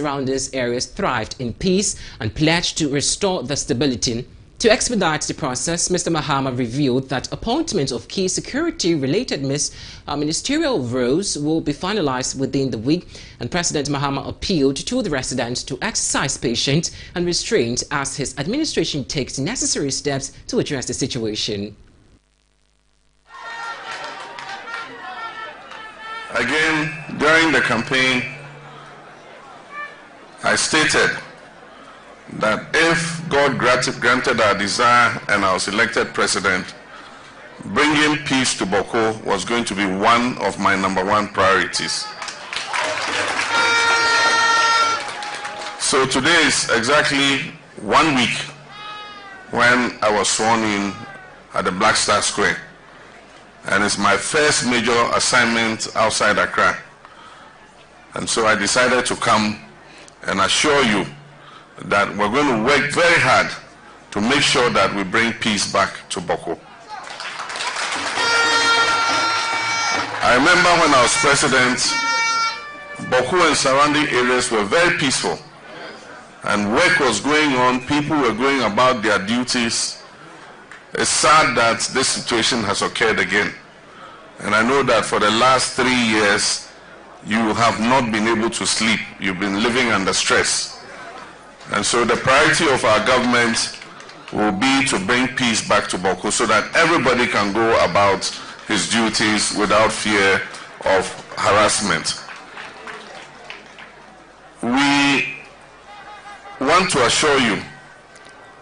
surrounding areas thrived in peace and pledged to restore the stability. To expedite the process, Mr. Mahama revealed that appointment of key security-related ministerial roles will be finalized within the week, and President Mahama appealed to the residents to exercise patience and restraint as his administration takes necessary steps to address the situation. Again, during the campaign, I stated that if God granted our desire and I was elected president, bringing peace to Bawku was going to be one of my #1 priorities. So today is exactly 1 week when I was sworn in at the Black Star Square, and it's my first major assignment outside Accra. And so I decided to come and assure you that we're going to work very hard to make sure that we bring peace back to Bawku. I remember when I was president, Bawku and surrounding areas were very peaceful, and work was going on, people were going about their duties. It's sad that this situation has occurred again, and I know that for the last 3 years you have not been able to sleep. You've been living under stress. And so the priority of our government will be to bring peace back to Bawku so that everybody can go about his duties without fear of harassment. We want to assure you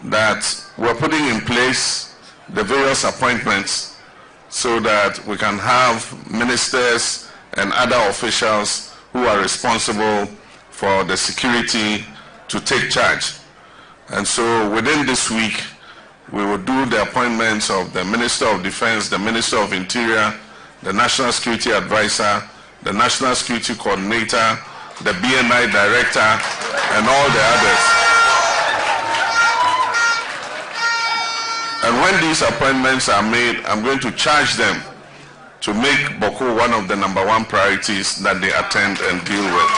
that we're putting in place the various appointments so that we can have ministers and other officials who are responsible for the security to take charge. And so within this week, we will do the appointments of the Minister of Defense, the Minister of Interior, the National Security Advisor, the National Security Coordinator, the BNI Director, and all the others. And when these appointments are made, I'm going to charge them to make Bawku one of the #1 priorities that they attend and deal with.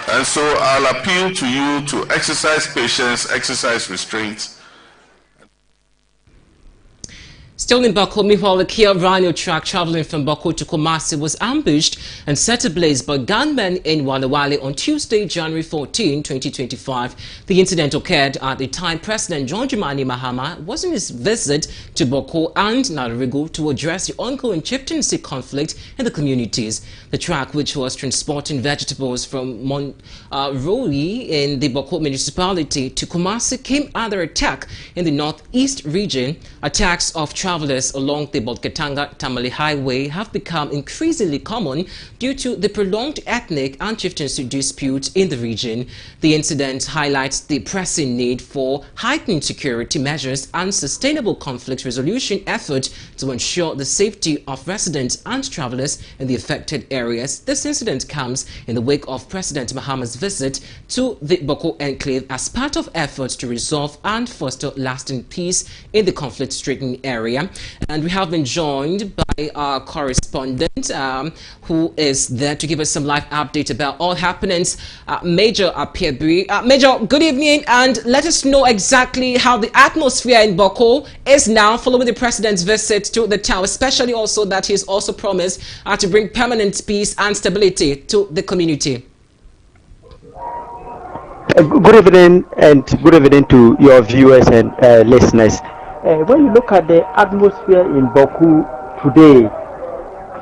And so I'll appeal to you to exercise patience, exercise restraint. Still in Bawku, meanwhile, the Kia Rhino truck traveling from Bawku to Kumasi was ambushed and set ablaze by gunmen in Walawale on Tuesday, January 14, 2025. The incident occurred at the time President John Dramani Mahama was on his visit to Bawku and Narego to address the ongoing chieftaincy conflict in the communities. The truck, which was transporting vegetables from Monroi in the Bawku municipality to Kumasi, came under attack in the northeast region. Attacks of travelers along the Bolkatanga-Tamale Highway have become increasingly common due to the prolonged ethnic and chieftaincy disputes in the region. The incident highlights the pressing need for heightened security measures and sustainable conflict resolution efforts to ensure the safety of residents and travelers in the affected areas. This incident comes in the wake of President Mahama's visit to the Bawku enclave as part of efforts to resolve and foster lasting peace in the conflict-stricken area. And we have been joined by our correspondent who is there to give us some live update about all happenings. Major Apiebri. Major, good evening, and let us know exactly how the atmosphere in Bawku is now following the president's visit to the town, especially also that he's also promised to bring permanent peace and stability to the community. Good evening, and good evening to your viewers and listeners. When you look at the atmosphere in Bawku today,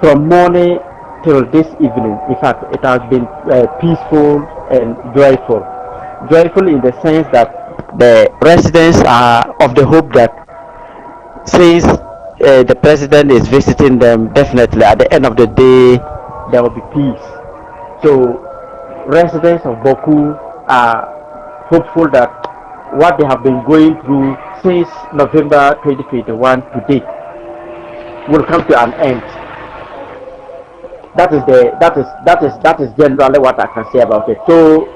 from morning till this evening, in fact, it has been peaceful and joyful. Joyful in the sense that the residents are of the hope that since the president is visiting them, definitely at the end of the day, there will be peace. So residents of Bawku are hopeful that what they have been going through since November 2021 to date will come to an end. That is generally what I can say about it. So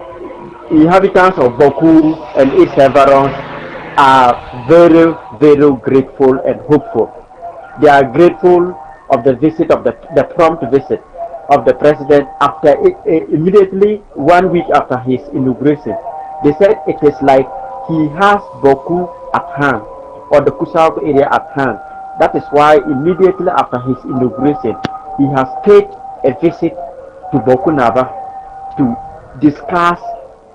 inhabitants of Bawku and its environs are very, very grateful and hopeful. They are grateful of the visit, of the prompt visit of the president after immediately 1 week after his inauguration. They said it is like he has Boku at hand, or the Kusao area at hand. That is why immediately after his inauguration, he has paid a visit to Boku Naba to discuss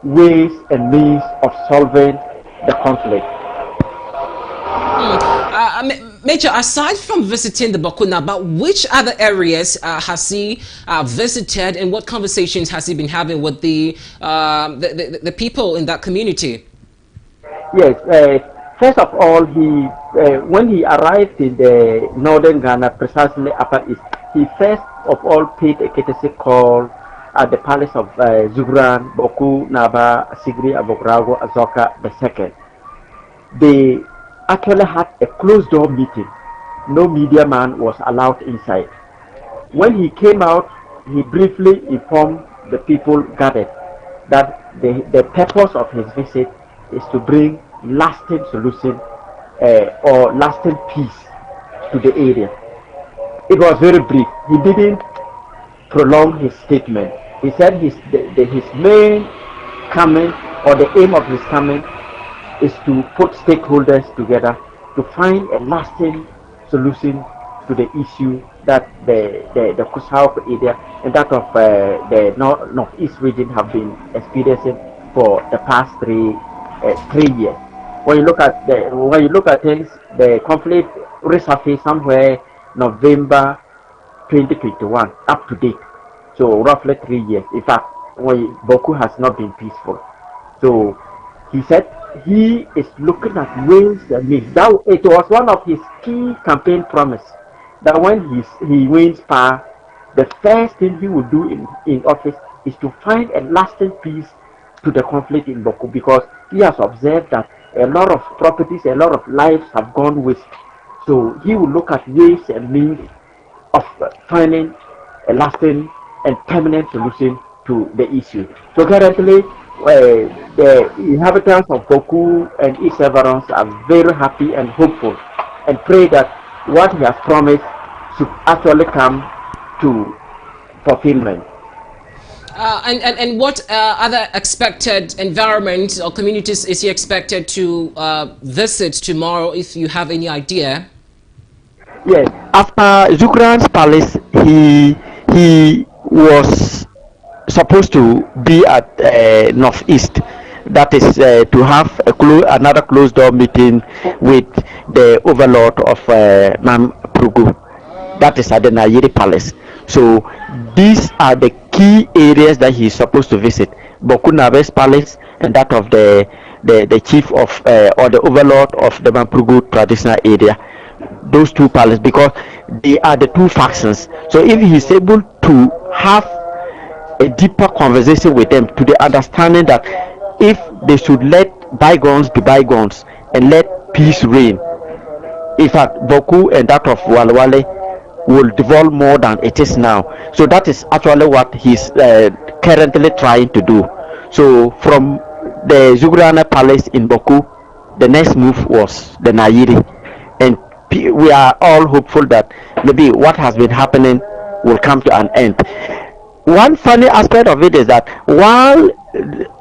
ways and means of solving the conflict. Major, aside from visiting the Boku Naba, which other areas has he visited, and what conversations has he been having with the people in that community? Yes, first of all, when he arrived in the northern Ghana, precisely Upper East, he first of all paid a courtesy call at the palace of Zugran, Boku Naba, Sigri Abogrago Azoka II. They actually had a closed door meeting. No media man was allowed inside. When he came out, he briefly informed the people gathered that the purpose of his visit is to bring lasting solution or lasting peace to the area. It was very brief. He didn't prolong his statement. He said his main coming, or the aim of his coming, is to put stakeholders together to find a lasting solution to the issue that the Kusao area and that of the northeast region have been experiencing for the past 3 years. When you look at things, the conflict resurfaced somewhere November 2021 up to date. So roughly 3 years. In fact, Boku has not been peaceful. So he said he is looking at ways and means. That it was one of his key campaign promise that when he wins power, the first thing he will do in office is to find a lasting peace to the conflict in Boku, because he has observed that a lot of properties, a lot of lives have gone waste. So he will look at ways and means of finding a lasting and permanent solution to the issue. So currently, the inhabitants of Boku and East Severance are very happy and hopeful, and pray that what he has promised should actually come to fulfillment. And what other expected environments or communities is he expected to visit tomorrow, if you have any idea? Yes, after Zugran's palace, he was supposed to be at Northeast. That is to have another closed door meeting with the overlord of Mamprugu. That is at the Nayiri Palace. So these are the key areas that he is supposed to visit: Boku Naba's palace and that of the chief of or the overlord of the Mamprugu traditional area. Those two palaces, because they are the two factions. So if he is able to have a deeper conversation with them, to the understanding that if they should let bygones be bygones and let peace reign, in fact Boku and that of Walewale will devolve more than it is now. So that is actually what he's currently trying to do. So from the Zugrana Palace in Boku, the next move was the Nayiri, and we are all hopeful that maybe what has been happening will come to an end. One funny aspect of it is that while,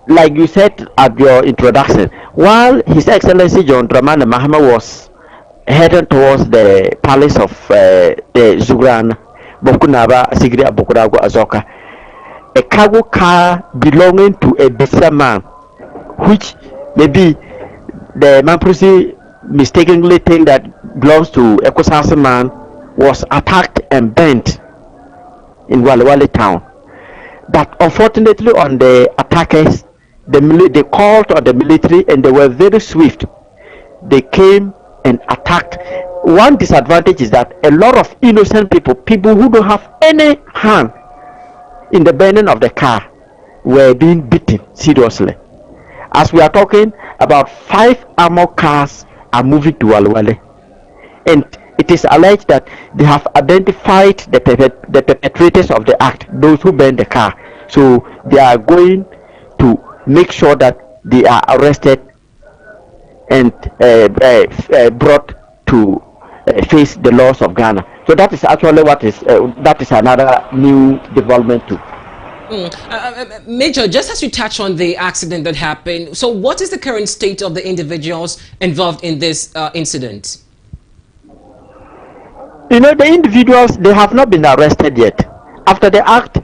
like you said at your introduction, while His Excellency John Dramani Mahama was heading towards the palace of the Zugran, Boku Naba, Sigri Abogrago Azoka, a cargo car belonging to a Bisa man, which maybe the Mamprusi mistakenly think that belongs to Ekosasa man, was attacked and burnt in Walewale town. But unfortunately, on the attackers, they called on the military, and they were very swift. They came and attacked. One disadvantage is that a lot of innocent people who don't have any hand in the burning of the car, were being beaten seriously. As we are talking, about 5 armored cars are moving to Walewale, and it is alleged that they have identified the perpetrators of the act, those who burned the car. So they are going to make sure that they are arrested and brought to face the laws of Ghana. So that is actually what is that is another new development too. Major, just as you touch on the accident that happened, so what is the current state of the individuals involved in this incident? You know, the individuals, they have not been arrested yet. After the act,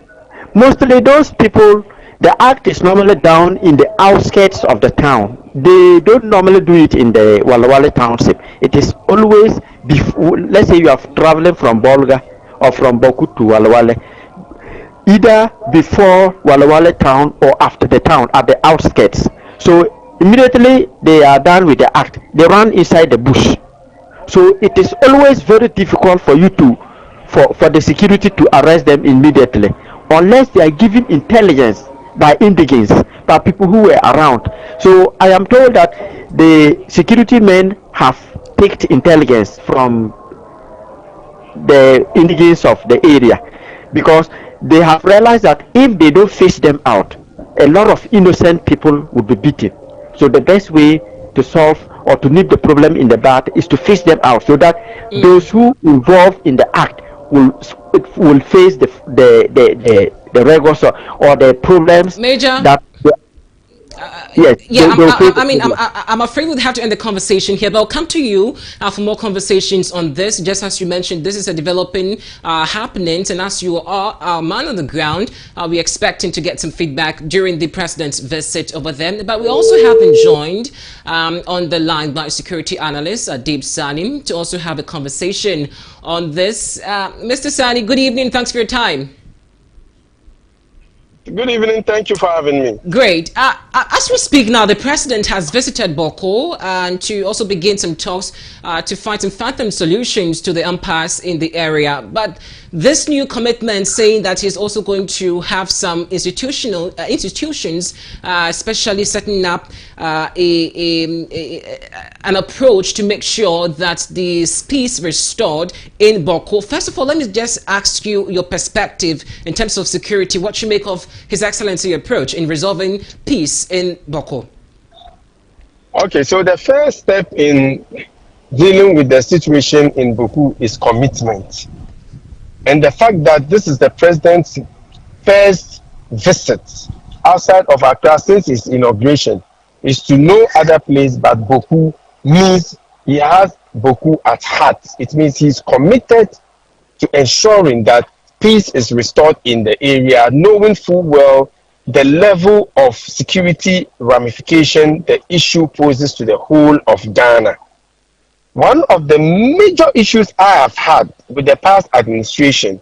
mostly those people, the act is normally down in the outskirts of the town. They don't normally do it in the Walawale township. It is always before, let's say you are traveling from Bolga or from Boku to Walawale, either before Walawale town or after the town at the outskirts. So immediately they are done with the act, they run inside the bush. So it is always very difficult for you to for the security to arrest them immediately unless they are given intelligence by indigents, by people who were around. So I am told that the security men have picked intelligence from the indigents of the area, because they have realized that if they don't fish them out, a lot of innocent people would be beaten. So the best way to solve or to nip the problem in the bud is to fish them out, so that those who involved in the act will face the rigors or the problems. Major, that yes, yeah, I'm afraid we'll have to end the conversation here, but I'll come to you for more conversations on this. Just as you mentioned, this is a developing happening, and as you are our man on the ground, we're expecting to get some feedback during the president's visit over there. But we also have been joined on the line by security analyst Adib Sani to also have a conversation on this. Mr. Sani, good evening. Thanks for your time. Good evening. Thank you for having me. Great. As we speak now, the president has visited Boko and to also begin some talks to find some phantom solutions to the impasse in the area. But this new commitment saying that he's also going to have some institutions, especially setting up an approach to make sure that the peace restored in Boko. First of all, let me just ask you your perspective in terms of security, what you make of His Excellency approach in resolving peace in Boko. Okay, so the first step in dealing with the situation in Boko is commitment. And the fact that this is the president's first visit outside of Accra since his inauguration is to no other place but Boko means he has Boko at heart. It means he's committed to ensuring that peace is restored in the area, knowing full well the level of security ramification the issue poses to the whole of Ghana. One of the major issues I have had with the past administration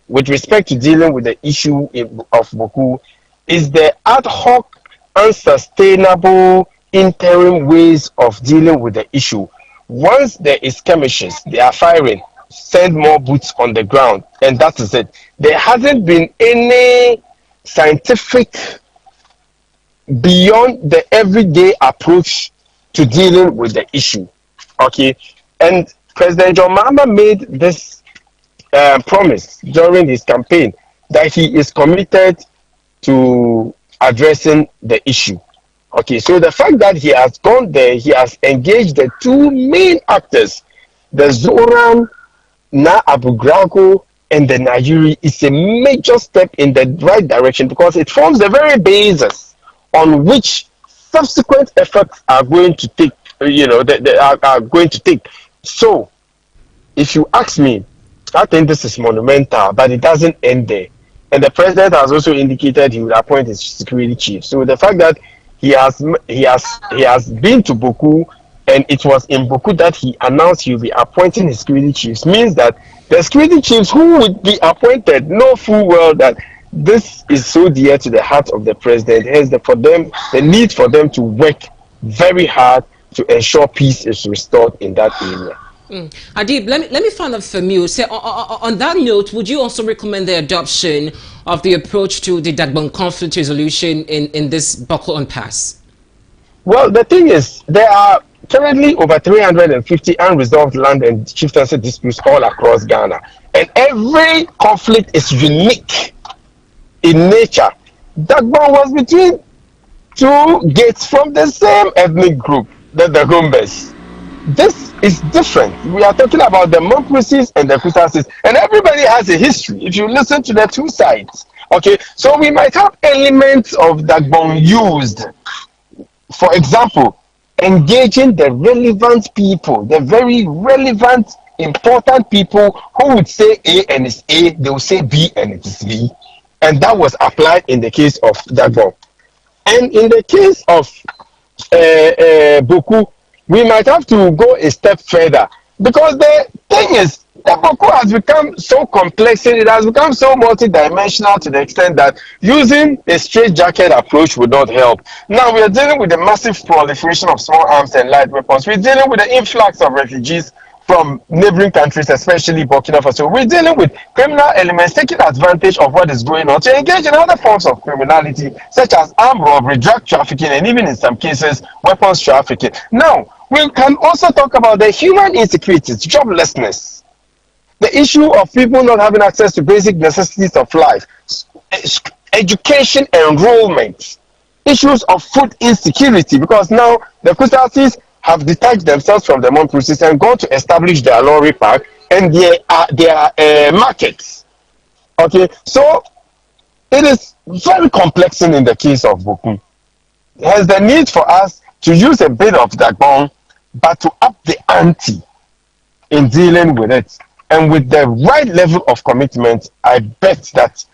with respect to dealing with the issue of Boko is the ad hoc, unsustainable interim ways of dealing with the issue. Once there is skirmishes, they are firing, send more boots on the ground, and that is it. There hasn't been any scientific beyond the everyday approach to dealing with the issue. Okay, and President John Mahama made this promise during his campaign that he is committed to addressing the issue. Okay, so the fact that he has gone there, he has engaged the two main actors, the Zoran Na Abu Grago and the Nigeri, is a major step in the right direction, because it forms the very basis on which subsequent efforts are going to take. Are going to take. So, if you ask me, I think this is monumental, but it doesn't end there. And the president has also indicated he will appoint his security chief. So the fact that he has been to Boko, and it was in Boko that he announced he will be appointing his security chiefs, means that the security chiefs who would be appointed know full well that this is so dear to the heart of the president. Hence, the need for them to work very hard to ensure peace is restored in that area. Adib, let me find out from you. So, on that note, would you also recommend the adoption of the approach to the Dagbon conflict resolution in this Boko impasse? Well, the thing is, there are currently over 350 unresolved land and chieftaincy disputes all across Ghana. And every conflict is unique in nature. Dagbon was between two gates from the same ethnic group, the Dagombes. This is different. We are talking about the Momprosis and the Kusasis, and everybody has a history. If you listen to the two sides, okay, so we might have elements of Dagbon used. For example, engaging the relevant people, the very relevant, important people who would say A and it's A, they will say B and it is B. And that was applied in the case of Dagbon. And in the case of Boku, we might have to go a step further. Because the thing is, the Boku has become so complex, it has become so multidimensional to the extent that using a straitjacket approach would not help. Now we are dealing with the massive proliferation of small arms and light weapons. We're dealing with the influx of refugees from neighboring countries, especially Burkina Faso. We're dealing with criminal elements taking advantage of what is going on to engage in other forms of criminality, such as armed robbery, drug trafficking, and even in some cases, weapons trafficking. Now, we can also talk about the human insecurities, joblessness, the issue of people not having access to basic necessities of life, education enrollment, issues of food insecurity, because now the Kusasis have detached themselves from the Momprosis and gone to establish their lorry park and their markets. Okay, so it is very complex in the case of Boku. There's the need for us to use a bit of Dagbon, but to up the ante in dealing with it. And with the right level of commitment, I bet that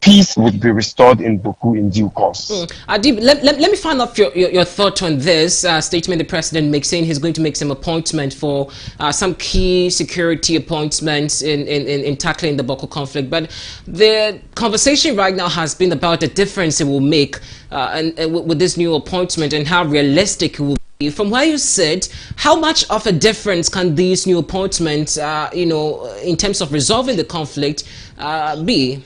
peace would be restored in Boku in due course. Adib, let me find out your thought on this statement the president makes, saying he's going to make some appointment for some key security appointments in tackling the Boko conflict. But the conversation right now has been about the difference it will make with this new appointment and how realistic it will be. From where you sit, how much of a difference can these new appointments, in terms of resolving the conflict, be?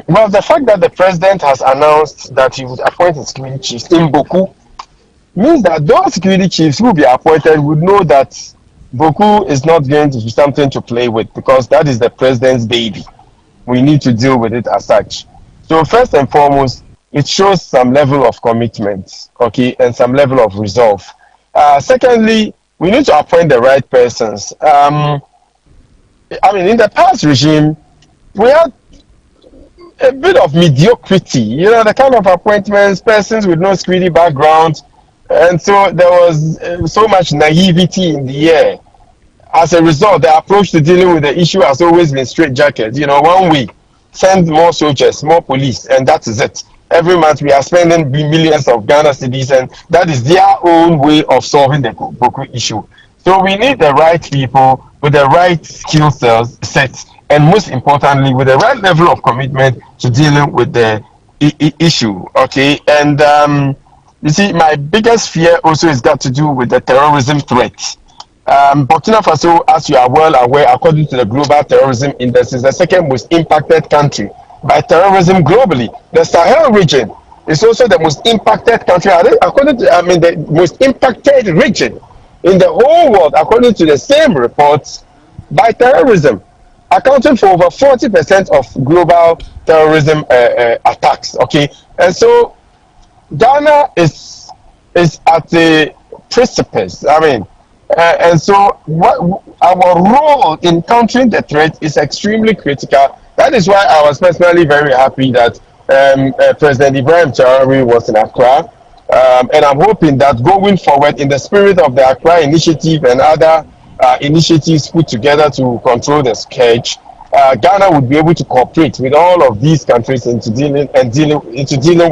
Well, the fact that the president has announced that he would appoint the security chiefs in Boku means that those security chiefs who will be appointed would know that Boku is not going to be something to play with, because that is the president's baby. We need to deal with it as such. So first and foremost, it shows some level of commitment, okay, and some level of resolve. Secondly, we need to appoint the right persons. I mean, in the past regime, we had a bit of mediocrity, the kind of appointments, persons with no security background, and so there was so much naivety in the air. As a result, the approach to dealing with the issue has always been straitjacket. 1 week, send more soldiers, more police, and that is it. Every month we are spending millions of Ghana cedis, and that is their own way of solving the Boku issue. So we need the right people with the right skill sets, and most importantly, with the right level of commitment to dealing with the issue, okay? And you see, my biggest fear also has got to do with the terrorism threat. Burkina Faso, as you are well aware, according to the Global Terrorism Index, is the second most impacted country by terrorism globally. The Sahel region is also the most impacted country, according to, the most impacted region in the whole world, according to the same reports, by terrorism, accounting for over 40% of global terrorism attacks. Okay, and so Ghana is at the precipice. And so our role in countering the threat is extremely critical. That is why I was personally very happy that President Ibrahim Traoré was in Accra, and I'm hoping that going forward in the spirit of the Accra Initiative and other initiatives put together to control the scourge, Ghana would be able to cooperate with all of these countries into dealing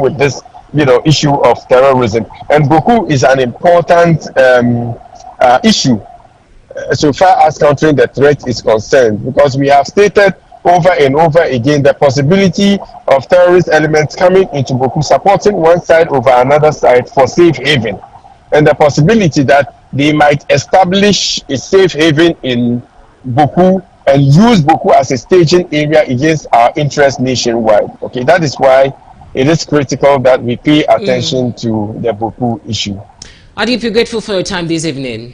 with this, issue of terrorism. And Boku is an important issue so far as countering the threat is concerned, because we have stated over and over again the possibility of terrorist elements coming into Boku, supporting one side over another side for safe haven, and the possibility that they might establish a safe haven in Boku and use Boku as a staging area against our interests nationwide. Okay, that is why it is critical that we pay attention to the Boku issue. Adib, you're grateful for your time this evening.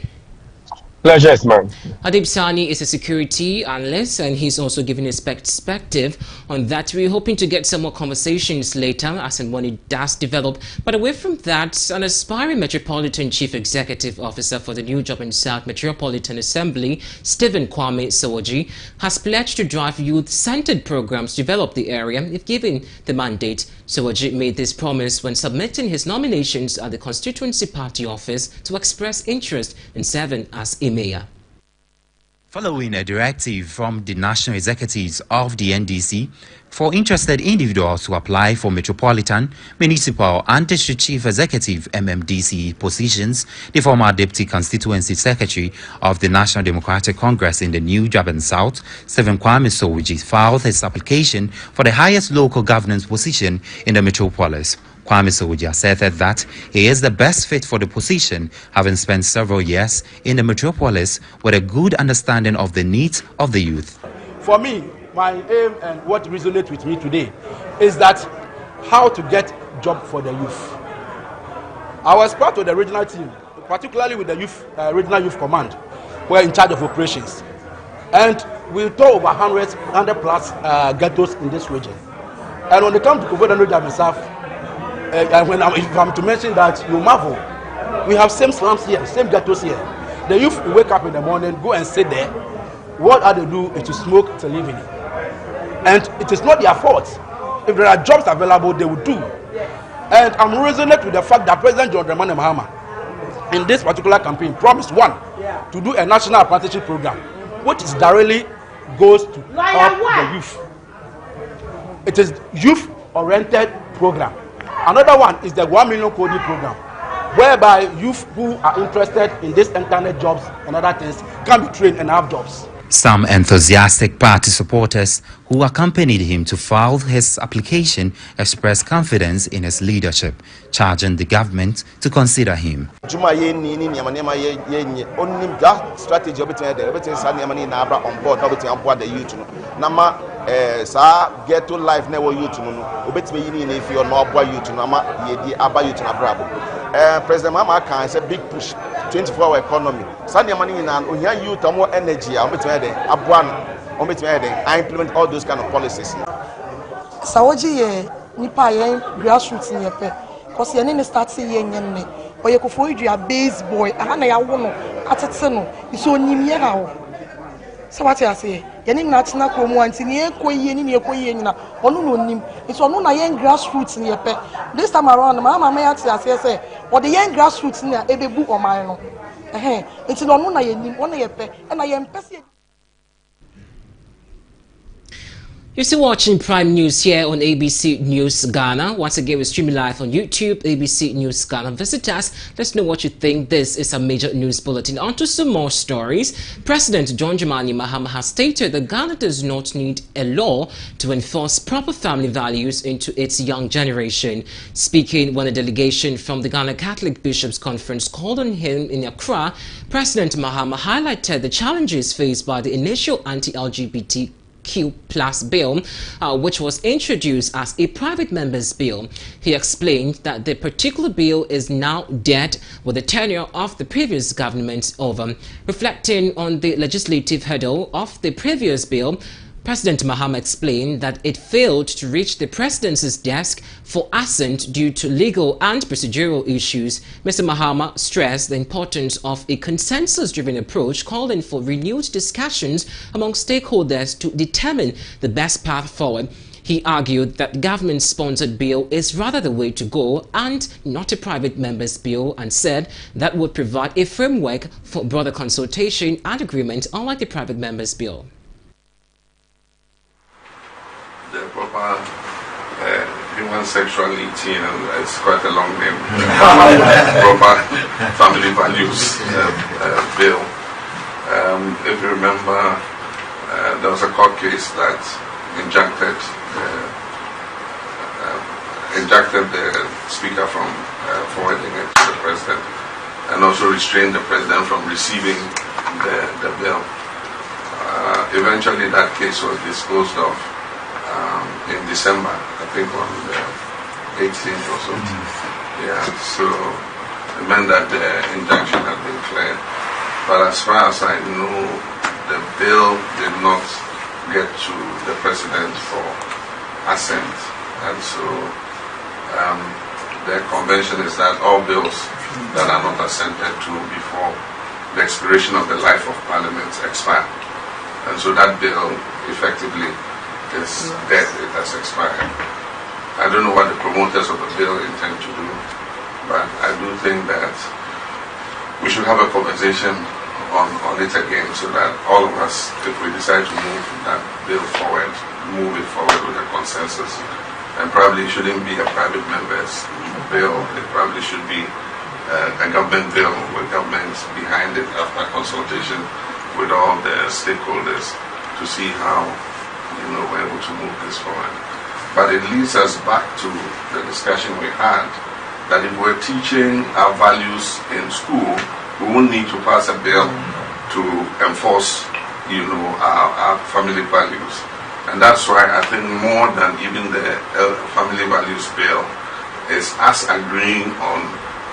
Pleasure is mine. Adib Sani is a security analyst, and he's also giving his perspective on that. We're hoping to get some more conversations later as and when it does develop. But away from that, an aspiring Metropolitan Chief Executive Officer for the New Job and South Metropolitan Assembly, Stephen Kwame Sowoji, has pledged to drive youth-centered programs to develop the area if given the mandate. Sowoji made this promise when submitting his nominations at the Constituency Party office to express interest in serving as a mayor. Following a directive from the national executives of the NDC for interested individuals to apply for metropolitan, municipal and district chief executive MMDC positions, the former deputy constituency secretary of the National Democratic Congress in the New Job and South, Stephen Kwame Sowoji, filed his application for the highest local governance position in the metropolis. Kwame Sowoji asserted that he is the best fit for the position, having spent several years in the metropolis with a good understanding of the needs of the youth. For me, my aim and what resonates with me today is that how to get job for the youth. I was part of the regional team, particularly with the youth, regional youth command, who are in charge of operations. And we tour over 100 plus ghettos in this region. And when it comes to Koforidua New Job and South, and if I'm to mention that, you marvel. We have same slums here, same ghettos here. The youth will wake up in the morning, go and sit there. What are they do is to smoke till evening. And it is not their fault. If there are jobs available, they will do. And I'm resonant with the fact that President John Dramani Mahama, in this particular campaign, promised to do a national apprenticeship program, which is directly goes to help the youth. It is youth-oriented program. Another one is the 1 million coding program, whereby youth who are interested in these internet jobs and other things can be trained and have jobs. Some enthusiastic party supporters who accompanied him to file his application expressed confidence in his leadership, charging the government to consider him. Strategy on board the youth. Get to life never youth if you're not boy youth President Mama can say big push 24-hour economy. Sunday money and here youth more energy. I implement all those kind of policies. Sawoji nipa yen grassroots yepe cause yen ne start say yen ne oye Koforidua base boy aha na ya wo no atete no iso onyimye ha wo sabati ase yen na tena ko mu anti ne ekoyie ni ekoyie nyina onu no nim iso onu na yen grassroots yepe this time around mama me ate ase say o de yen grassroots na ebebu oman no enti no onu na yen nim onu yepe na yen pese. You're still watching Prime News here on ABC News Ghana. Once again, we're streaming live on YouTube, ABC News Ghana. Visit us. Let's know what you think. This is a major news bulletin. On to some more stories. President John Dramani Mahama has stated that Ghana does not need a law to enforce proper family values into its young generation. Speaking when a delegation from the Ghana Catholic Bishops' Conference called on him in Accra, President Mahama highlighted the challenges faced by the initial anti-LGBTQ+ bill, which was introduced as a private member's bill. He explained that the particular bill is now dead with the tenure of the previous government over. Reflecting on the legislative hurdle of the previous bill, President Mahama explained that it failed to reach the presidency's desk for assent due to legal and procedural issues. Mr. Mahama stressed the importance of a consensus-driven approach, calling for renewed discussions among stakeholders to determine the best path forward. He argued that government-sponsored bill is rather the way to go and not a private member's bill, and said that would provide a framework for broader consultation and agreement, unlike the private member's bill. The proper human sexuality, it's quite a long name. Proper family values bill. If you remember, there was a court case that injuncted the speaker from forwarding it to the president, and also restrained the president from receiving the bill. Eventually, that case was disposed of in December, I think on the 18th or something. Yeah, so it meant that the injunction had been cleared. But as far as I know, the bill did not get to the president for assent. And so the convention is that all bills that are not assented to before the expiration of the life of Parliament expire. And so that bill effectively is dead, it has expired. I don't know what the promoters of the bill intend to do, but I do think that we should have a conversation on it again, so that all of us, if we decide to move that bill forward, move it forward with a consensus. And probably it shouldn't be a private member's bill. It probably should be a government bill with government behind it after consultation with all the stakeholders to see how we're able to move this forward. But it leads us back to the discussion we had that if we're teaching our values in school, we won't need to pass a bill to enforce, our family values. And that's why I think more than even the family values bill is us agreeing on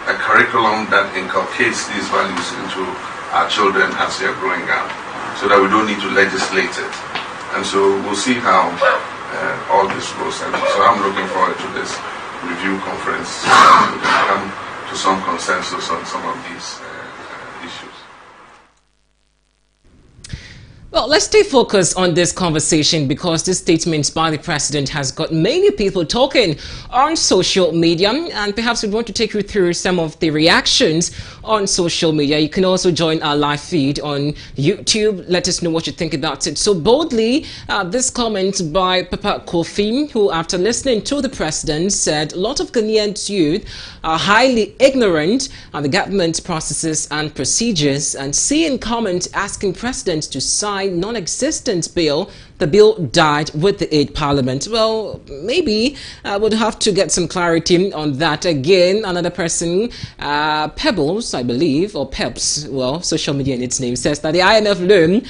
a curriculum that inculcates these values into our children as they're growing up, so that we don't need to legislate it. And so we'll see how all this goes. And so I'm looking forward to this review conference so that we can come to some consensus on some of these issues. Well, let's stay focused on this conversation, because this statement by the president has got many people talking on social media, and perhaps we want to take you through some of the reactions on social media. You can also join our live feed on YouTube. Let us know what you think about it. So boldly, this comment by Papa Kofi, who after listening to the president said a lot of Ghanaian youth are highly ignorant on the government processes and procedures, and seeing comment asking president to sign non-existent bill. The bill died with the 8th Parliament. Well, maybe I would have to get some clarity on that. Again, another person, Pebbles, I believe, or Peps, well, social media in its name, says that the IMF loan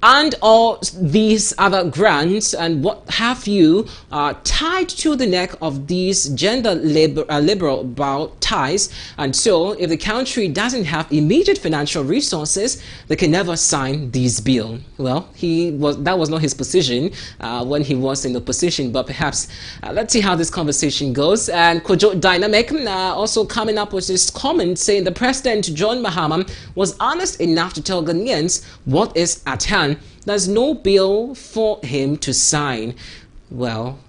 and all these other grants and what have you are tied to the neck of these gender liberal bow ties, and so if the country doesn't have immediate financial resources, they can never sign this bill. Well, that was not his position when he was in opposition, but perhaps let's see how this conversation goes. And Kojo Dynamic also coming up with this comment saying the President John Mahama was honest enough to tell Ghanaians what is at hand. There's no bill for him to sign. Well,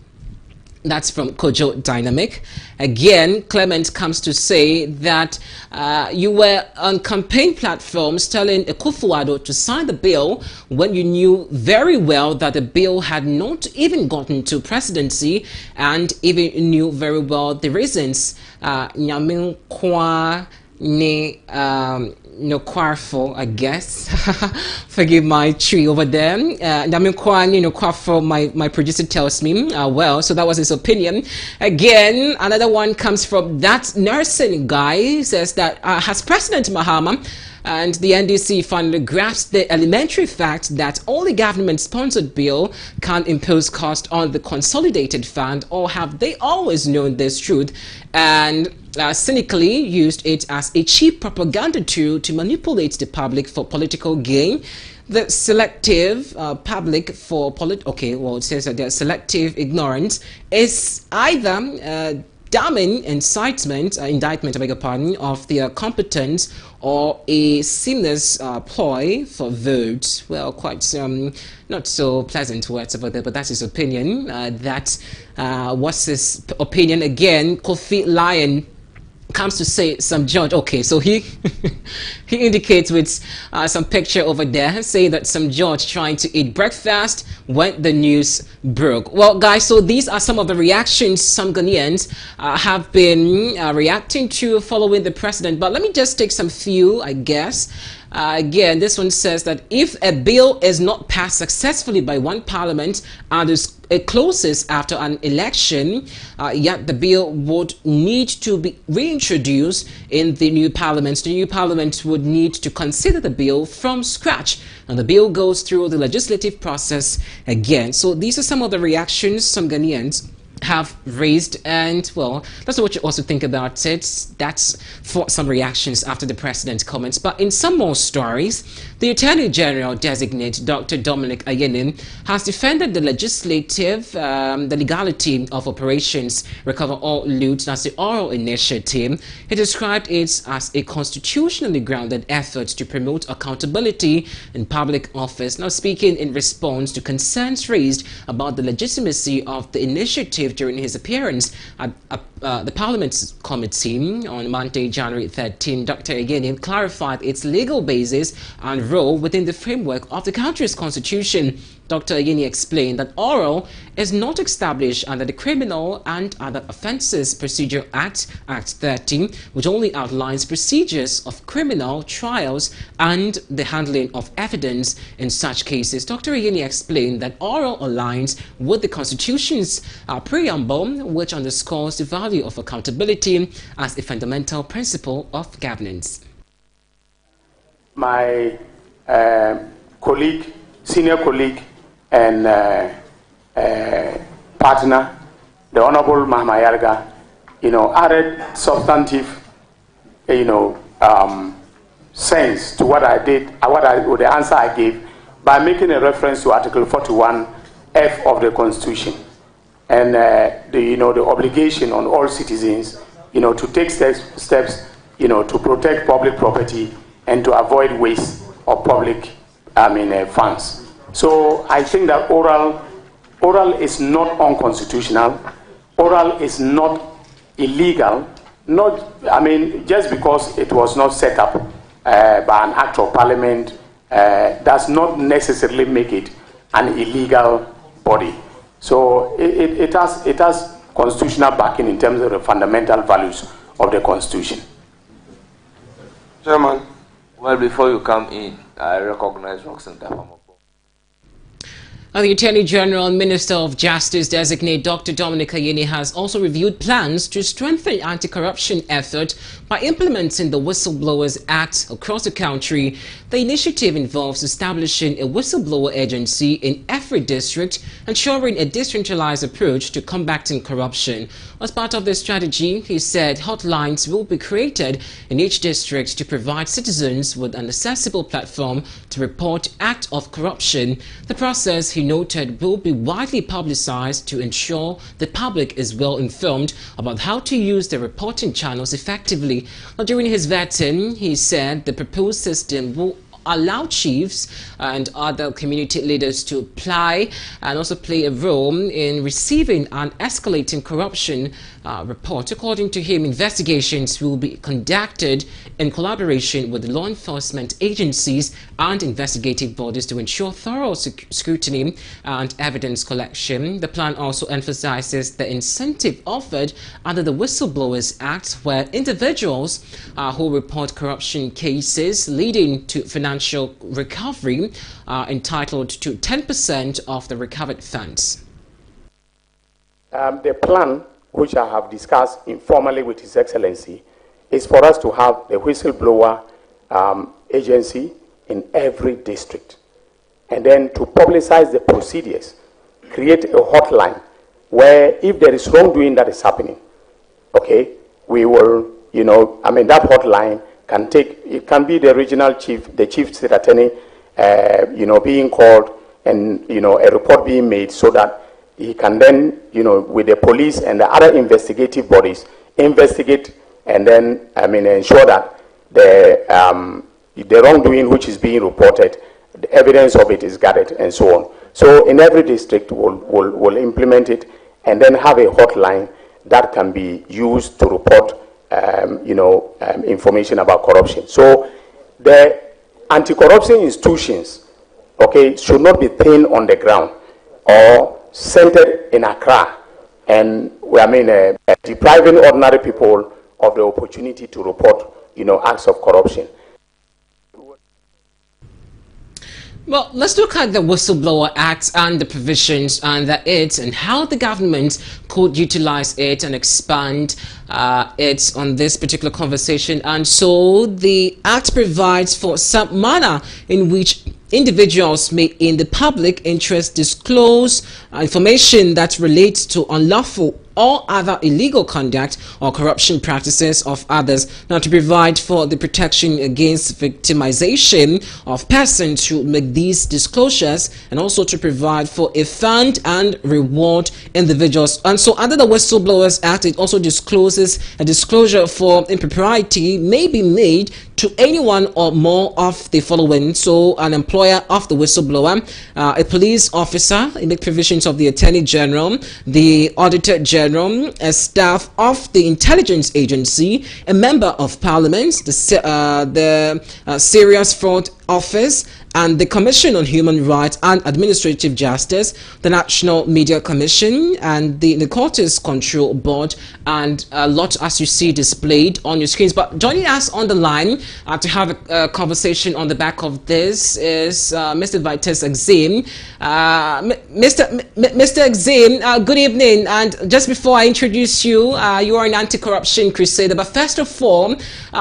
that's from Kojo Dynamic. Again, Clement comes to say that you were on campaign platforms telling Akufo-Addo to sign the bill when you knew very well that the bill had not even gotten to presidency, and even knew very well the reasons. Nyamin Kwa ne no Kwarfo, I guess. Forgive my tree over there. My producer tells me. Well, so that was his opinion. Again, another one comes from that nursing guy. He says that has President Mahama and the NDC finally grasped the elementary fact that only government-sponsored bill can impose cost on the consolidated fund, or have they always known this truth and cynically used it as a cheap propaganda tool to manipulate the public for political gain? The selective public for it says that their selective ignorance is either damning indictment, I beg your pardon, of their competence, or a seamless ploy for votes. Well, quite not so pleasant words over there, but that's his opinion. What's his opinion? Again, Kofi Lion comes to say some judge. Okay, so he he indicates with some picture over there saying that some judge trying to eat breakfast when the news broke. Well, guys, so these are some of the reactions some Ghanaians have been reacting to following the president. But let me just take some few, I guess. Again, this one says that if a bill is not passed successfully by one parliament and it closes after an election, yet the bill would need to be reintroduced in the new parliament. The new parliament would need to consider the bill from scratch, and the bill goes through the legislative process again. So these are some of the reactions some Ghanaians have raised, and well, that's what you also think about it. That's for some reactions after the president's comments. But in some more stories, the Attorney General designate Dr. Dominic Ayine has defended the the legality of operations Recover All Loot as the oral initiative. He described it as a constitutionally grounded effort to promote accountability in public office. Now, speaking in response to concerns raised about the legitimacy of the initiative during his appearance at the Parliament's committee on Monday, January 13, Dr. Ayine clarified its legal basis and role within the framework of the country's constitution. Dr. Ayine explained that oral is not established under the Criminal and Other Offences Procedure Act, Act 13, which only outlines procedures of criminal trials and the handling of evidence in such cases. Dr. Ayine explained that oral aligns with the Constitution's preamble, which underscores the value of accountability as a fundamental principle of governance. My colleague, senior colleague, and partner, the Honorable Mahama Yarga, added substantive, sense to what I did, with the answer I gave, by making a reference to Article 41F of the Constitution, and the obligation on all citizens, to take steps, to protect public property and to avoid waste of public, funds. So I think that oral is not unconstitutional. Oral is not illegal. Just because it was not set up by an act of parliament does not necessarily make it an illegal body. So it has constitutional backing in terms of the fundamental values of the Constitution. Chairman, well, before you come in, I recognize Roxanne Dafamo. The Attorney General and Minister of Justice designate Dr. Dominic Ayine has also reviewed plans to strengthen anti-corruption effort by implementing the Whistleblowers Act across the country. The initiative involves establishing a whistleblower agency in every district, ensuring a decentralized approach to combating corruption. As part of this strategy, he said hotlines will be created in each district to provide citizens with an accessible platform to report acts of corruption. The process, he noted, will be widely publicized to ensure the public is well informed about how to use the reporting channels effectively. Now, during his vetting, he said the proposed system will allow chiefs and other community leaders to apply and also play a role in receiving and escalating corruption reports. According to him, investigations will be conducted in collaboration with law enforcement agencies and investigative bodies to ensure thorough scrutiny and evidence collection. The plan also emphasizes the incentive offered under the Whistleblowers Act, where individuals who report corruption cases leading to financial recovery are entitled to 10% of the recovered funds. The plan, which I have discussed informally with His Excellency, is for us to have the whistleblower agency in every district, and then to publicize the procedures, create a hotline where if there is wrongdoing that is happening, okay, we will, that hotline can take, it can be the regional chief, the chief state attorney, being called and, a report being made so that he can then, with the police and the other investigative bodies, investigate and then, ensure that the wrongdoing which is being reported, the evidence of it is gathered and so on. So in every district we'll implement it and then have a hotline that can be used to report information about corruption. So the anti-corruption institutions, okay, should not be thin on the ground or centered in Accra, and depriving ordinary people of the opportunity to report, acts of corruption. Well, let's look at the Whistleblower Act and the provisions under it and how the government could utilize it and expand it on this particular conversation. And so the Act provides for some manner in which individuals may in the public interest disclose information that relates to unlawful or other illegal conduct or corruption practices of others, now to provide for the protection against victimization of persons who make these disclosures, and also to provide for a fund and reward individuals. And so under the Whistleblowers Act, it also discloses a disclosure for impropriety may be made to anyone or more of the following. So an employer of the whistleblower, a police officer, it makes provisions of the Attorney General, the Auditor General, a staff of the intelligence agency, a member of Parliament, the Serious Fraud Office, and the Commission on Human Rights and Administrative Justice, the National Media Commission, and the Narcotics Control Board, and a lot as you see displayed on your screens. But joining us on the line to have a conversation on the back of this is Mr. Vitus Exim. Mr. Exim, good evening. And just before I introduce you, you are an anti-corruption crusader. But first of all,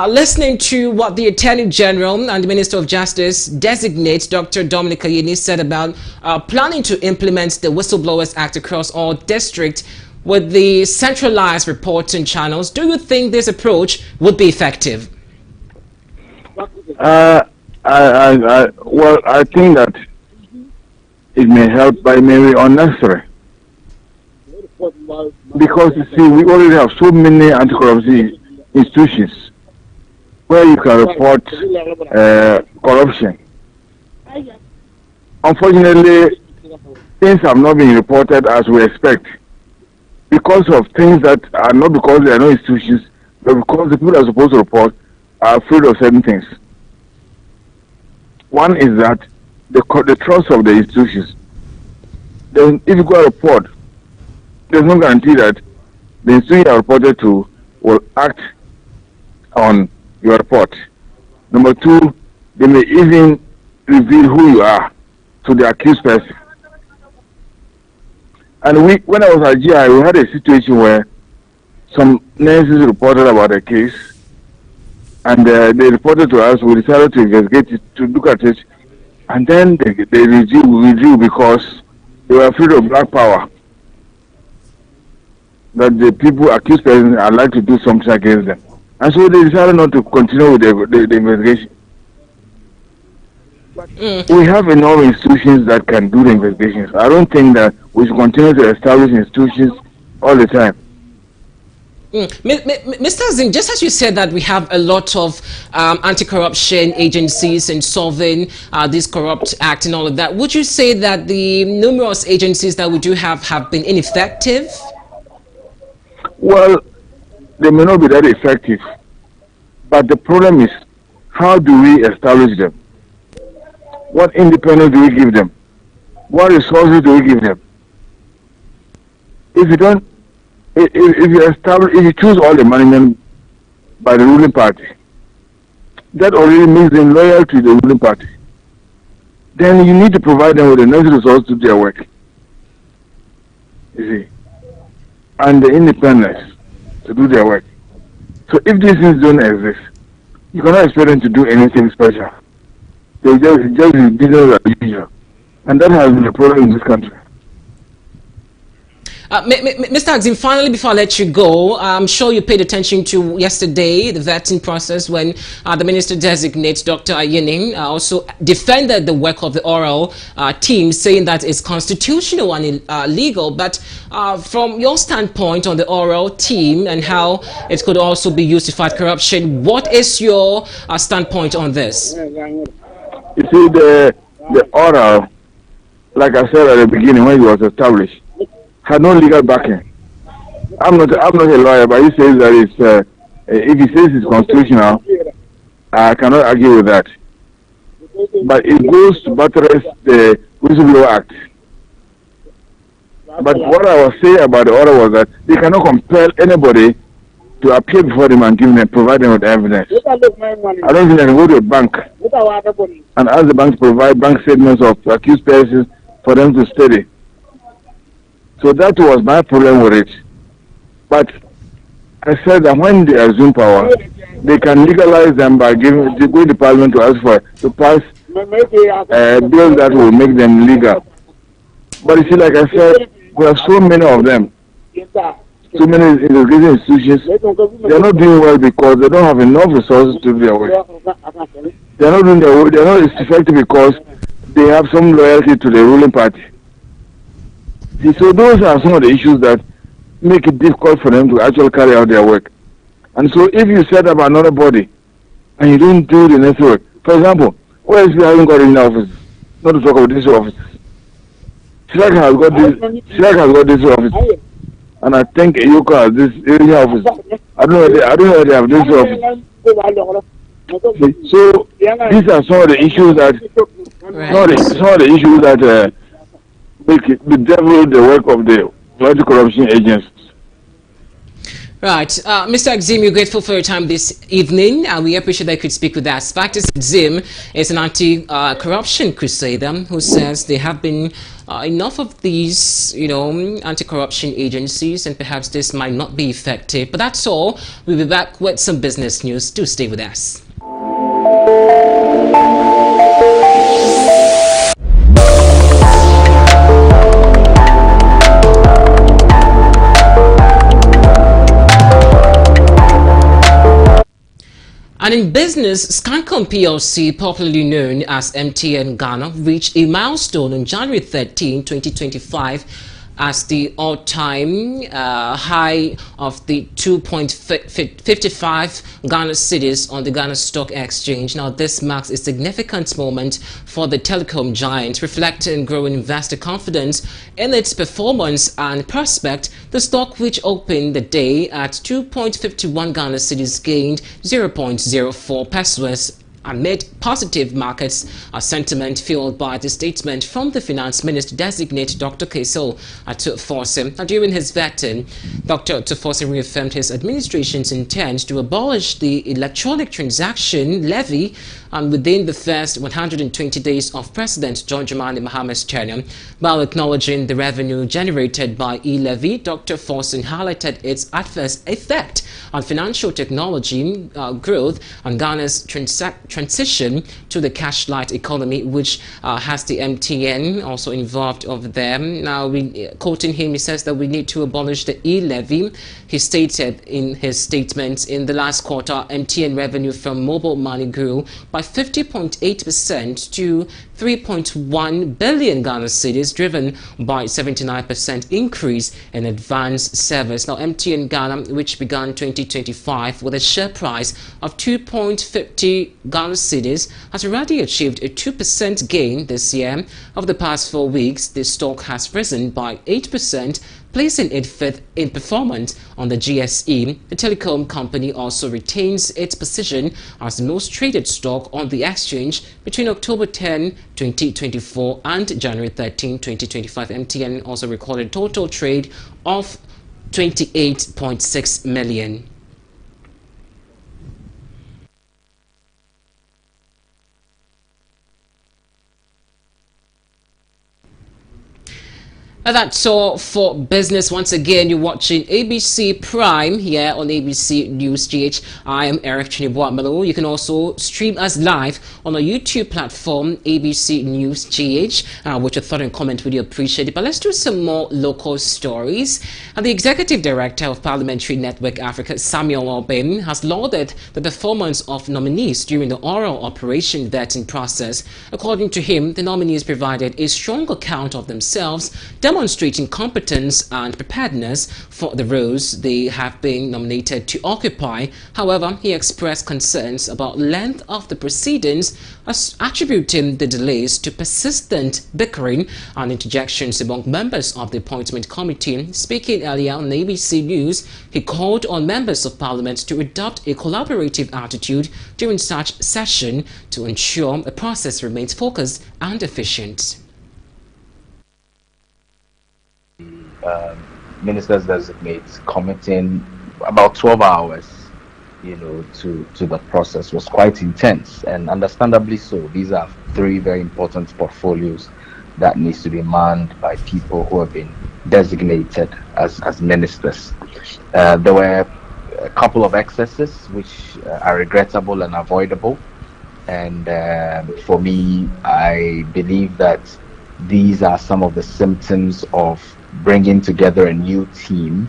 listening to what the Attorney General and the Minister of Justice designate Dr. Dominic Ayeni said about planning to implement the Whistleblowers Act across all districts with the centralized reporting channels, do you think this approach would be effective? Well, I think that it may help, but it may be unnecessary. Because, you see, we already have so many anti-corruption institutions where you can report corruption. Unfortunately, things have not been reported as we expect because of things that are not because there are no institutions, but because the people that are supposed to report are afraid of certain things. One is that the trust of the institutions. Then if you go and report, there's no guarantee that the institution you are reported to will act on your report. Number two, they may even reveal who you are to the accused person. And when I was at GI, we had a situation where some nurses reported about a case, and they reported to us. We decided to investigate it, to look at it, and then they withdrew because they were afraid of black power. That the people accused persons are like to do something against them, and so they decided not to continue with the investigation. We have enough institutions that can do the investigations. I don't think that we should continue to establish institutions all the time. Mr. Zing, just as you said that we have a lot of anti-corruption agencies in solving this corrupt act and all of that, would you say that the numerous agencies that we do have been ineffective? Well, they may not be that effective, but the problem is, how do we establish them? What independence do we give them? What resources do we give them? If you don't, if you choose all the management by the ruling party, that already makes them loyal to the ruling party. Then you need to provide them with the necessary resources to do their work. You see, and the independence to do their work. So if these things don't exist, you cannot expect them to do anything special. They just do business as usual, and that has been a problem in this country. Mr. Exim, finally, before I let you go, I'm sure you paid attention to yesterday, the vetting process, when the minister designates Dr. Ayeni also defended the work of the oral team, saying that it's constitutional and legal. But from your standpoint on the oral team and how it could also be used to fight corruption, what is your standpoint on this? You see, the oral, like I said at the beginning when it was established, had no legal backing. I'm not a lawyer, but he says that it's if he says it's constitutional, I cannot argue with that. But it goes to buttress the Whistleblower Act. But what I was saying about the order was that they cannot compel anybody to appear before them and provide them with evidence. I don't think they can go to a bank and ask the bank to provide bank statements of accused persons for them to study. So that was my problem with it. But I said that when they assume power, they can legalize them by going to Parliament to ask to pass bills that will make them legal. But you see, like I said, we have so many of them. So many education institutions, they are not doing well because they don't have enough resources to do their work. They are not doing their work. They are not effective because they have some loyalty to the ruling party. See, so those are some of the issues that make it difficult for them to actually carry out their work. And so if you set up another body and you don't do the necessary work, for example, OSP hasn't got any offices, not to talk about this office. SILAC has got this office. And I think EUCO has this area office. I don't know where they have this office. So these are some of the issues that some of the issues that bedevil the work of the anti-corruption agencies. Right, Mr. Exim, we're grateful for your time this evening, and we appreciate that you could speak with us. Factus Exim is an anti-corruption crusader who says there have been enough of these, anti-corruption agencies, and perhaps this might not be effective. But that's all. We'll be back with some business news. Do stay with us. And in business, Scancom PLC, popularly known as MTN Ghana, reached a milestone on January 13, 2025 as the all-time high of the 2.55 Ghana cedis on the Ghana Stock Exchange. Now, this marks a significant moment for the telecom giant, reflecting growing investor confidence in its performance and prospect. The stock, which opened the day at 2.51 Ghana cedis, gained 0.04 pesos amid positive markets sentiment fueled by the statement from the Finance Minister designate Dr. Cassiel Ato Forson. During his vetting, Dr. Ato Forson reaffirmed his administration's intent to abolish the electronic transaction levy within the first 120 days of President John Dramani Mahama's tenure. While acknowledging the revenue generated by e-levy, Dr. Forson highlighted its adverse effect on financial technology growth and Ghana's transition to the cash-light economy, which has the MTN also involved over there. Now, quoting him, he says that we need to abolish the e-levy. He stated in his statement, in the last quarter, MTN revenue from mobile money grew by 50.8% to 3.1 billion Ghana cedis, driven by 79% increase in advanced service. Now, MTN Ghana, which began 2025 with a share price of 2.50 Ghana cedis, has already achieved a 2% gain this year. Over the past 4 weeks, the stock has risen by 8%, placing it fifth in performance on the GSE. The telecom company also retains its position as the most traded stock on the exchange between October 10, 2024 and January 13, 2025. MTN also recorded total trade of 28.6 million. That's all for business. Once again, you're watching ABC Prime here on ABC News GH. I am Eric Chinibwamelo. You can also stream us live on our YouTube platform, ABC News GH, which I thought and comment would you appreciate it. But let's do some more local stories. The Executive Director of Parliamentary Network Africa, Samuel Obem, has lauded the performance of nominees during the oral operation vetting process. According to him, the nominees provided a strong account of themselves, demonstrating competence and preparedness for the roles they have been nominated to occupy. However, he expressed concerns about length of the proceedings, attributing the delays to persistent bickering and interjections among members of the appointment committee. Speaking earlier on ABC News, he called on members of Parliament to adopt a collaborative attitude during such session to ensure the process remains focused and efficient. Ministers designate committing about 12 hours, to the process was quite intense, and understandably so. These are 3 very important portfolios that needs to be manned by people who have been designated as ministers. There were a couple of excesses which are regrettable and avoidable. And for me, I believe that these are some of the symptoms of bringing together a new team,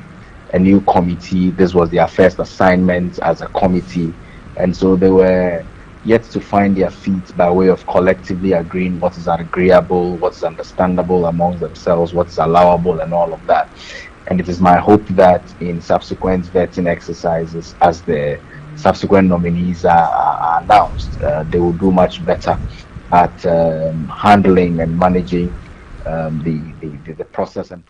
a new committee. This was their first assignment as a committee, and so they were yet to find their feet by way of collectively agreeing what is agreeable, what's understandable among themselves, what's allowable, and all of that. And it is my hope that in subsequent vetting exercises, as the subsequent nominees are announced, they will do much better at handling and managing the process and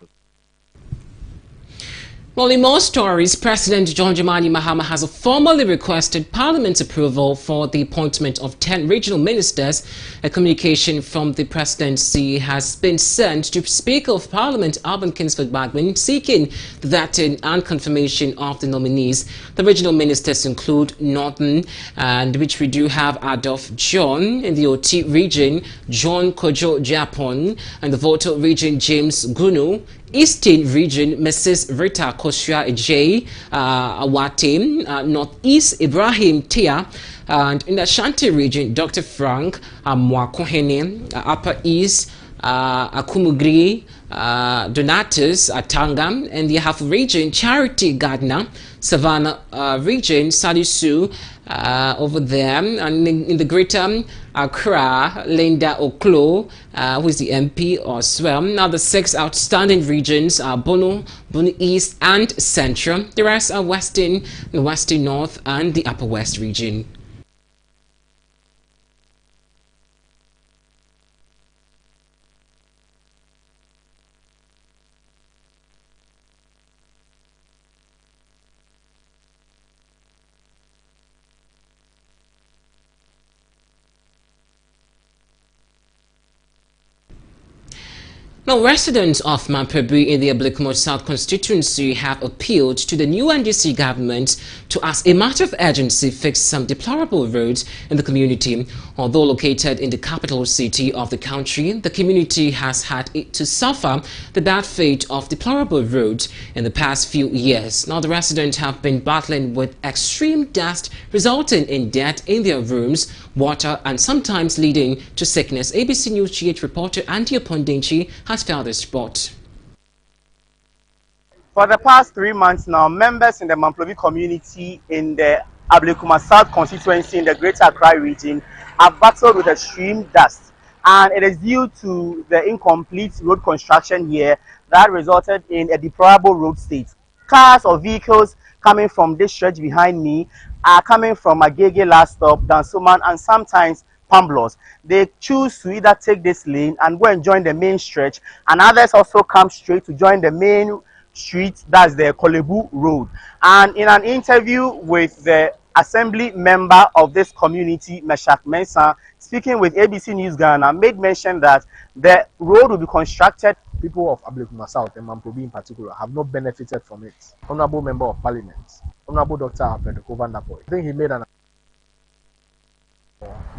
Well, in more stories, President John Dramani Mahama has formally requested Parliament's approval for the appointment of 10 regional ministers. A communication from the presidency has been sent to Speaker of Parliament Alban Kingsford Bagman seeking the vetting and confirmation of the nominees. The regional ministers include Northern, and which we do have Adolf John; in the OT region, John Kojo Japon; and the Volta region, James Gunu; Eastern region, Mrs. Rita Kosua J. Awate; Northeast, Ibrahim Tia; and in the Ashanti region, Dr. Frank Mwakohene; Upper East, Akumugri Donatus Atanga; and the Half region, Charity Gardner; Savannah region, Salisu over there; and in the Greater Accra, Linda Oklo, who is the MP as well. Now the 6 outstanding regions are Bono East and Central. The rest are Western, the Western North, and the Upper West region. Now, residents of Mamprebu in the Ablekuma South constituency have appealed to the new NDC government to, as a matter of urgency, fix some deplorable roads in the community. Although located in the capital city of the country, the community has had to suffer the bad fate of deplorable roads in the past few years. Now, the residents have been battling with extreme dust, resulting in death in their rooms, water, and sometimes leading to sickness. ABC News GH reporter Andy Opondenchi has found this spot. For the past 3 months now, members in the Mamprebu community in the Ablekuma South constituency in the Greater Accra region have battled with extreme dust, and it is due to the incomplete road construction here that resulted in a deplorable road state. Cars or vehicles coming from this stretch behind me are coming from Agege last stop, Dansoman, and sometimes Pamblos. They choose to either take this lane and go and join the main stretch, and others also come straight to join the main street, that's the Kolebu Road. And in an interview with the assembly member of this community, Meshach Mensah, speaking with ABC News Ghana, made mention that the road will be constructed. People of Ablekuma South and Mamprebu in particular have not benefited from it. Honorable Member of Parliament, Honorable Dr. Alfred Kovandapoy, I think he made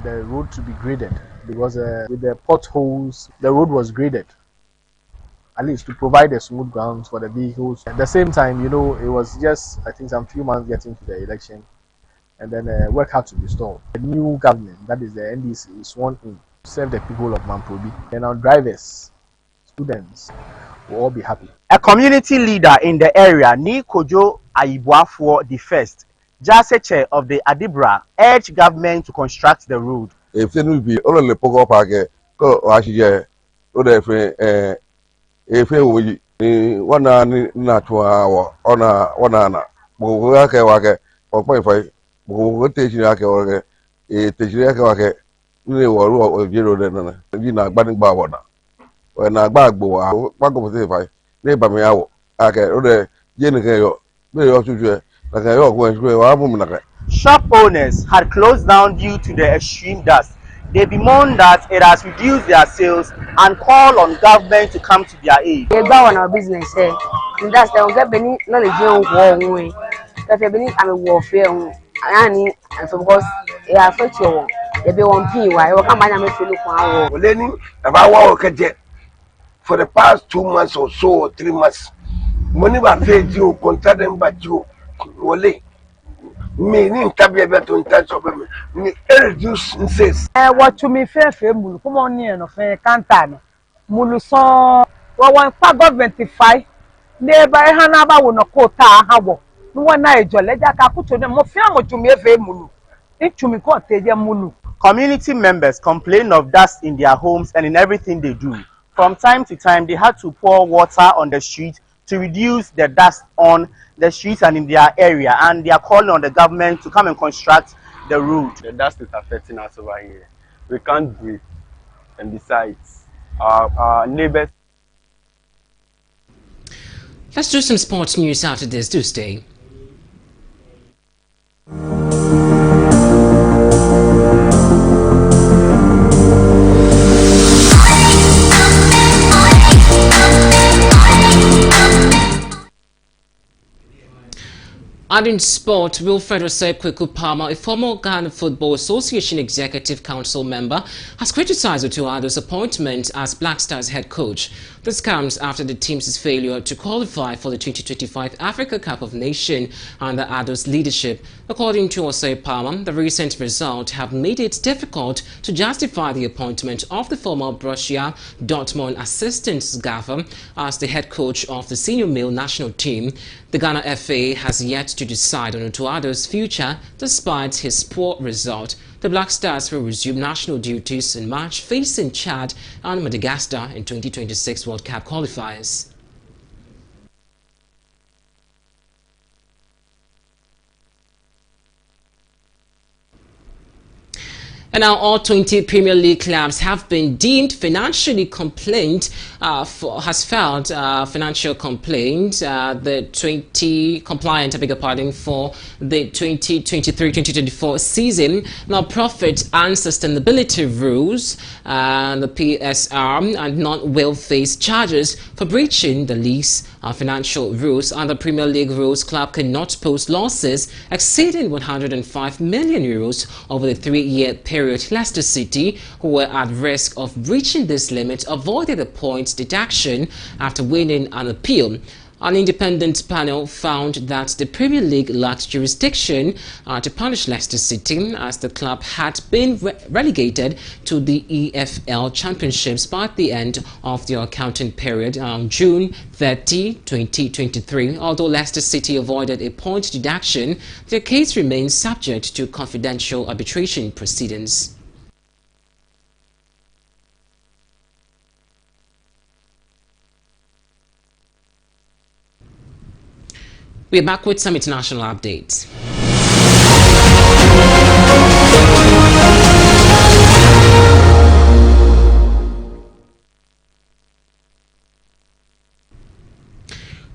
the road to be graded, because with the potholes, the road was graded, at least to provide a smooth ground for the vehicles. At the same time, you know, it was just, I think, some few months getting to the election, and then work had to be stalled. The new government, that is the NDC, is sworn in to serve the people of Mamprebu, and our drivers, students, will all be happy. A community leader in the area, Ni Kojo Aibuafo the First, Jaseche of the Adibra, urged government to construct the road. If they will be only Pogo Park, go actually, if we one not 2 hour on a 1 hour, Bugake, or 0.5, Bugate, a Tejaka, you were 0 than you know, banning Bawana. When I bag bow, back of the neighbor me out, I get other Jennifer, very often. Shop owners had closed down due to the extreme dust. They bemoan that it has reduced their sales and call on government to come to their aid. They go on our business here. And that's the only benefit. Not a young war. That's a benefit. I'm a warfare. And because it affects you. They be one P. Why? What can I make you look for? Lenny, if I want to get for the past 2 months or so, or 3 months, money was paid you, contract them, but you. Wole Me ni ntabia beto ntacho be me reduce nses. What to me fair mulu come on near no fair cantano. Mulu so one government fi neighbor hanaba will not quote habo. No one night joleja kakuto them mo fiamo to me fair mulu. It to me quote mulu. Community members complain of dust in their homes and in everything they do. From time to time, they had to pour water on the street to reduce the dust on the streets and in their area. And they are calling on the government to come and construct the road. The dust is affecting us over here. We can't breathe. And besides, our neighbors. Let's do some sports news after this. Do stay. Adding sport, Wilfred Osei Palmer, a former Ghana Football Association Executive Council member, has criticized Otuado's appointment as Black Stars head coach. This comes after the team's failure to qualify for the 2025 Africa Cup of Nations under Addo's leadership. According to Osei Palmer, the recent results have made it difficult to justify the appointment of the former Borussia Dortmund assistant gaffer as the head coach of the senior male national team. The Ghana FA has yet to decide on Otuado's future despite his poor result. The Black Stars will resume national duties in March, facing Chad and Madagascar in 2026 World Cup qualifiers. And now all 20 Premier League clubs have been deemed financially complaint has filed financial complaint. The 20 compliant, I beg your pardon, for the 2023-2024 season. Now profit and sustainability rules, the PSR, and not will face charges for breaching the league's financial rules. Under Premier League rules, club cannot post losses exceeding 105 million euros over the 3-year period. Leicester City, who were at risk of breaching this limit, avoided a points deduction after winning an appeal. An independent panel found that the Premier League lacked jurisdiction to punish Leicester City, as the club had been relegated to the EFL Championships by the end of the accounting period on June 30, 2023. Although Leicester City avoided a point deduction, their case remains subject to confidential arbitration proceedings. We're back with some international updates.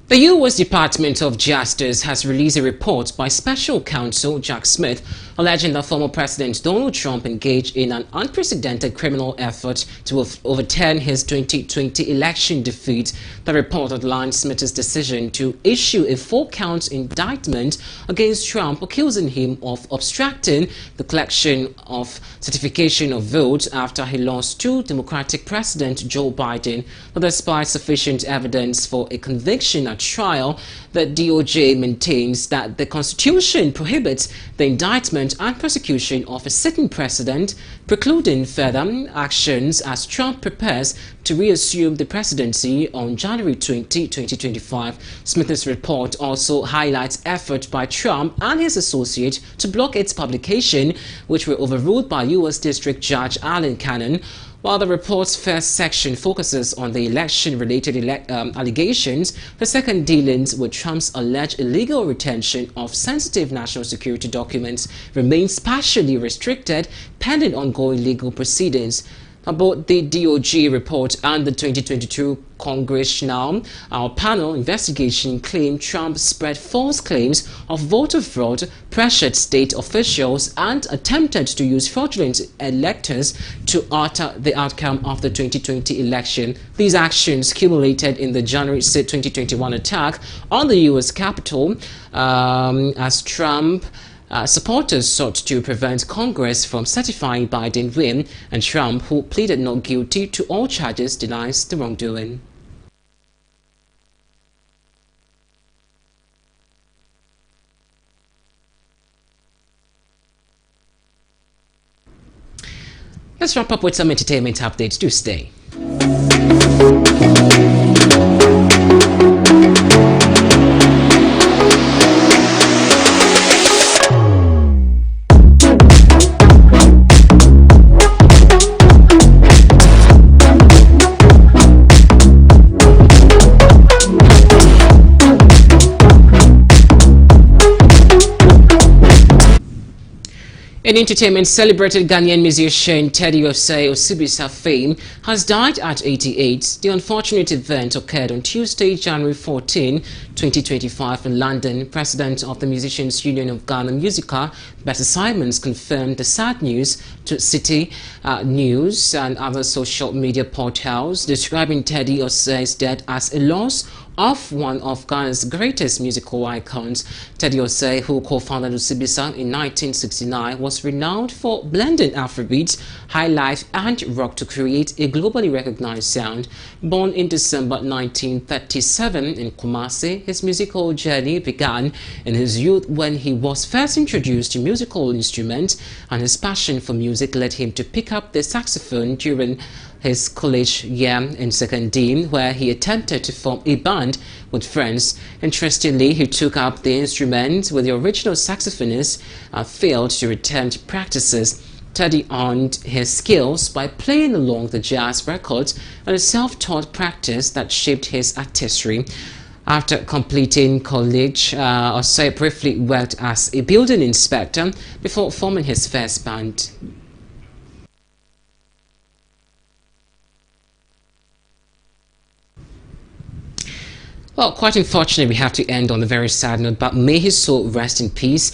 The U.S. Department of Justice has released a report by Special Counsel Jack Smith alleging that former President Donald Trump engaged in an unprecedented criminal effort to overturn his 2020 election defeat. The report outlines Smith's decision to issue a 4-count indictment against Trump, accusing him of obstructing the collection of certification of votes after he lost to Democratic President Joe Biden. But despite sufficient evidence for a conviction at trial, the DOJ maintains that the Constitution prohibits the indictment and prosecution of a sitting president, precluding further actions as Trump prepares to reassume the presidency on January 20, 2025. Smith's report also highlights efforts by Trump and his associate to block its publication, which were overruled by U.S. District Judge Alan Cannon. While the report's first section focuses on the election-related allegations, the second dealings with Trump's alleged illegal retention of sensitive national security documents remains partially restricted pending ongoing legal proceedings. Both the DOJ report and the 2022 Congressional panel investigation claim Trump spread false claims of voter fraud, pressured state officials, and attempted to use fraudulent electors to alter the outcome of the 2020 election. These actions culminated in the January 6, 2021 attack on the U.S. Capitol as Trump supporters sought to prevent Congress from certifying Biden's win, and Trump, who pleaded not guilty to all charges, denies the wrongdoing. Let's wrap up with some entertainment updates. Do stay. In entertainment, celebrated Ghanaian musician Teddy Osei fame has died at 88. The unfortunate event occurred on Tuesday, January 14, 2025 in London. President of the Musicians Union of Ghana, Musica, Betty Simons, confirmed the sad news to City News and other social media portals, describing Teddy Osei's death as a loss of one of Ghana's greatest musical icons. Teddy Osei, who co-founded Osibisa in 1969, was renowned for blending Afrobeat, high life and rock to create a globally recognized sound. Born in December 1937 in Kumasi, his musical journey began in his youth when he was first introduced to musical instruments, and his passion for music led him to pick up the saxophone during his college year in Second Dean, where he attempted to form a band with friends. Interestingly, he took up the instrument with the original saxophonist and failed to return to practices. Teddy honed his skills by playing along the jazz records and a self-taught practice that shaped his artistry. After completing college, Osei briefly worked as a building inspector before forming his first band. Well, quite unfortunately, we have to end on a very sad note, but may his soul rest in peace.